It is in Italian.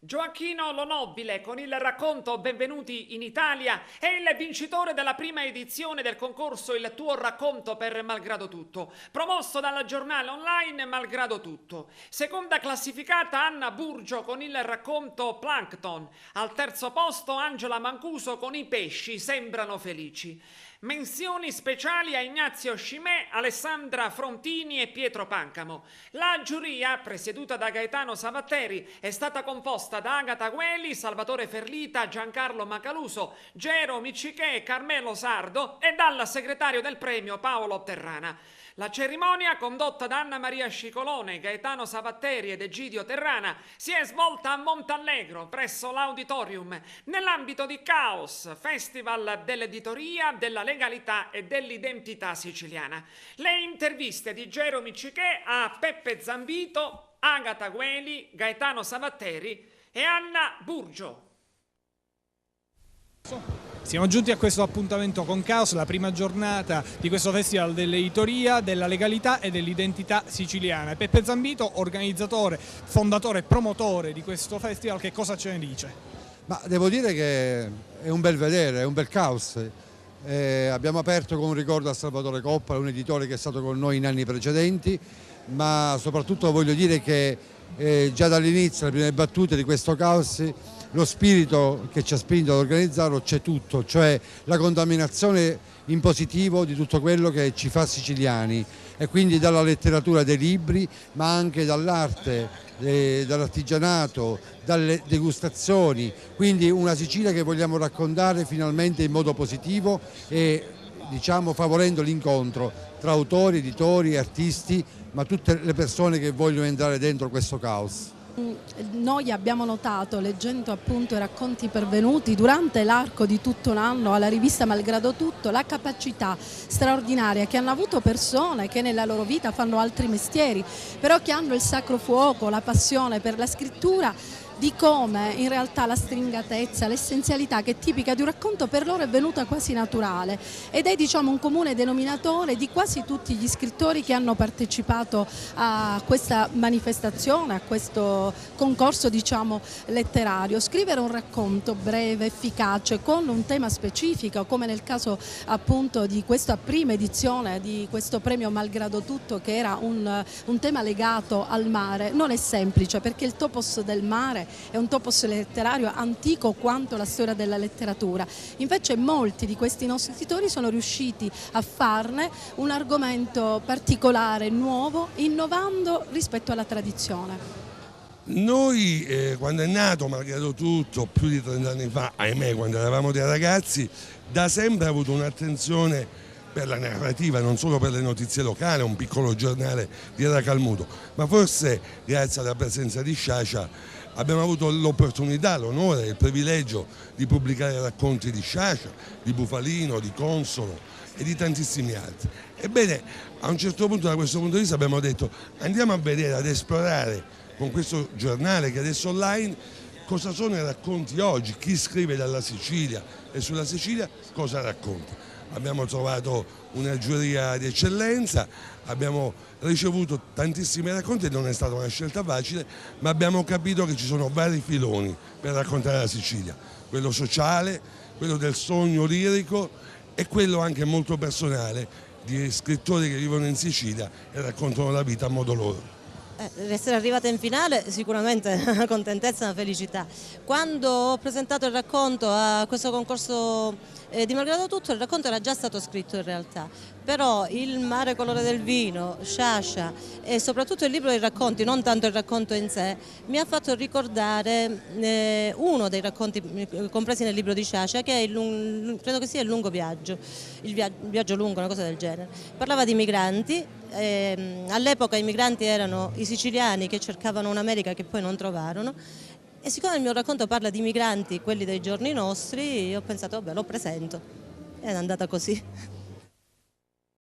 Gioacchino Lo Nobile con il racconto Benvenuti in Italia è il vincitore della prima edizione del concorso Il tuo racconto per Malgrado Tutto, promosso dal giornale online Malgrado Tutto. Seconda classificata Anna Burgio con il racconto Plankton. Al terzo posto Angela Mancuso con I pesci sembrano felici. Menzioni speciali a Ignazio Scimè, Alessandra Frontini e Pietro Pancamo. La giuria, presieduta da Gaetano Savatteri, è stata composta da Agata Gueli, Salvatore Ferlita, Giancarlo Macaluso, Gero Miccichè e Carmelo Sardo e dal segretario del premio Paolo Terrana. La cerimonia, condotta da Anna Maria Scicolone, Gaetano Savatteri ed Egidio Terrana, si è svolta a Montallegro, presso l'Auditorium, nell'ambito di Caos, Festival dell'editoria, della legalità e dell'identità siciliana. Le interviste di Gero Miccichè a Peppe Zambito, Agata Gueli, Gaetano Savatteri e Anna Burgio. Siamo giunti a questo appuntamento con Caos, la prima giornata di questo festival dell'editoria, della legalità e dell'identità siciliana. Peppe Zambito, organizzatore, fondatore e promotore di questo festival, che cosa ce ne dice? Ma devo dire che è un bel vedere, è un bel caos. Abbiamo aperto con un ricordo a Salvatore Coppola, un editore che è stato con noi in anni precedenti, ma soprattutto voglio dire che già dall'inizio, le prime battute di questo caos, lo spirito che ci ha spinto ad organizzarlo c'è tutto, cioè la contaminazione in positivo di tutto quello che ci fa siciliani, e quindi dalla letteratura, dei libri, ma anche dall'arte, dall'artigianato, dalle degustazioni, quindi una Sicilia che vogliamo raccontare finalmente in modo positivo e diciamo favorendo l'incontro tra autori, editori, artisti, ma tutte le persone che vogliono entrare dentro questo caos. Noi abbiamo notato, leggendo appunto i racconti pervenuti durante l'arco di tutto un anno alla rivista Malgrado Tutto, la capacità straordinaria che hanno avuto persone che nella loro vita fanno altri mestieri, però che hanno il sacro fuoco, la passione per la scrittura, di come in realtà la stringatezza, l'essenzialità che è tipica di un racconto per loro è venuta quasi naturale ed è diciamo un comune denominatore di quasi tutti gli scrittori che hanno partecipato a questa manifestazione, a questo concorso diciamo letterario. Scrivere un racconto breve, efficace, con un tema specifico, come nel caso appunto di questa prima edizione di questo premio Malgrado Tutto, che era un tema legato al mare, non è semplice, perché il topos del mare è un topos letterario antico quanto la storia della letteratura. Invece molti di questi nostri scrittori sono riusciti a farne un argomento particolare, nuovo, innovando rispetto alla tradizione. Noi quando è nato Malgrado Tutto, più di 30 anni fa, ahimè, quando eravamo dei ragazzi, da sempre ha avuto un'attenzione per la narrativa, non solo per le notizie locali, un piccolo giornale di Racalmuto, ma forse grazie alla presenza di Sciascia abbiamo avuto l'opportunità, l'onore, il privilegio di pubblicare racconti di Sciascia, di Bufalino, di Consolo e di tantissimi altri. Ebbene, a un certo punto, da questo punto di vista, abbiamo detto andiamo a vedere, ad esplorare con questo giornale che adesso è online, cosa sono i racconti oggi, chi scrive dalla Sicilia e sulla Sicilia cosa racconta. Abbiamo trovato una giuria di eccellenza, abbiamo ricevuto tantissimi racconti e non è stata una scelta facile, ma abbiamo capito che ci sono vari filoni per raccontare la Sicilia, quello sociale, quello del sogno lirico e quello anche molto personale di scrittori che vivono in Sicilia e raccontano la vita a modo loro. Essere arrivata in finale sicuramente è una contentezza e una felicità. Quando ho presentato il racconto a questo concorso di Malgrado Tutto, il racconto era già stato scritto in realtà, però Il mare colore del vino, Sciascia e soprattutto il libro dei racconti, non tanto il racconto in sé, mi ha fatto ricordare uno dei racconti compresi nel libro di Sciascia, che è credo che sia Il lungo viaggio, il viaggio lungo, una cosa del genere. Parlava di migranti. All'epoca i migranti erano i siciliani che cercavano un'America che poi non trovarono, e siccome il mio racconto parla di migranti, quelli dei giorni nostri, ho pensato vabbè, lo presento, ed è andata così.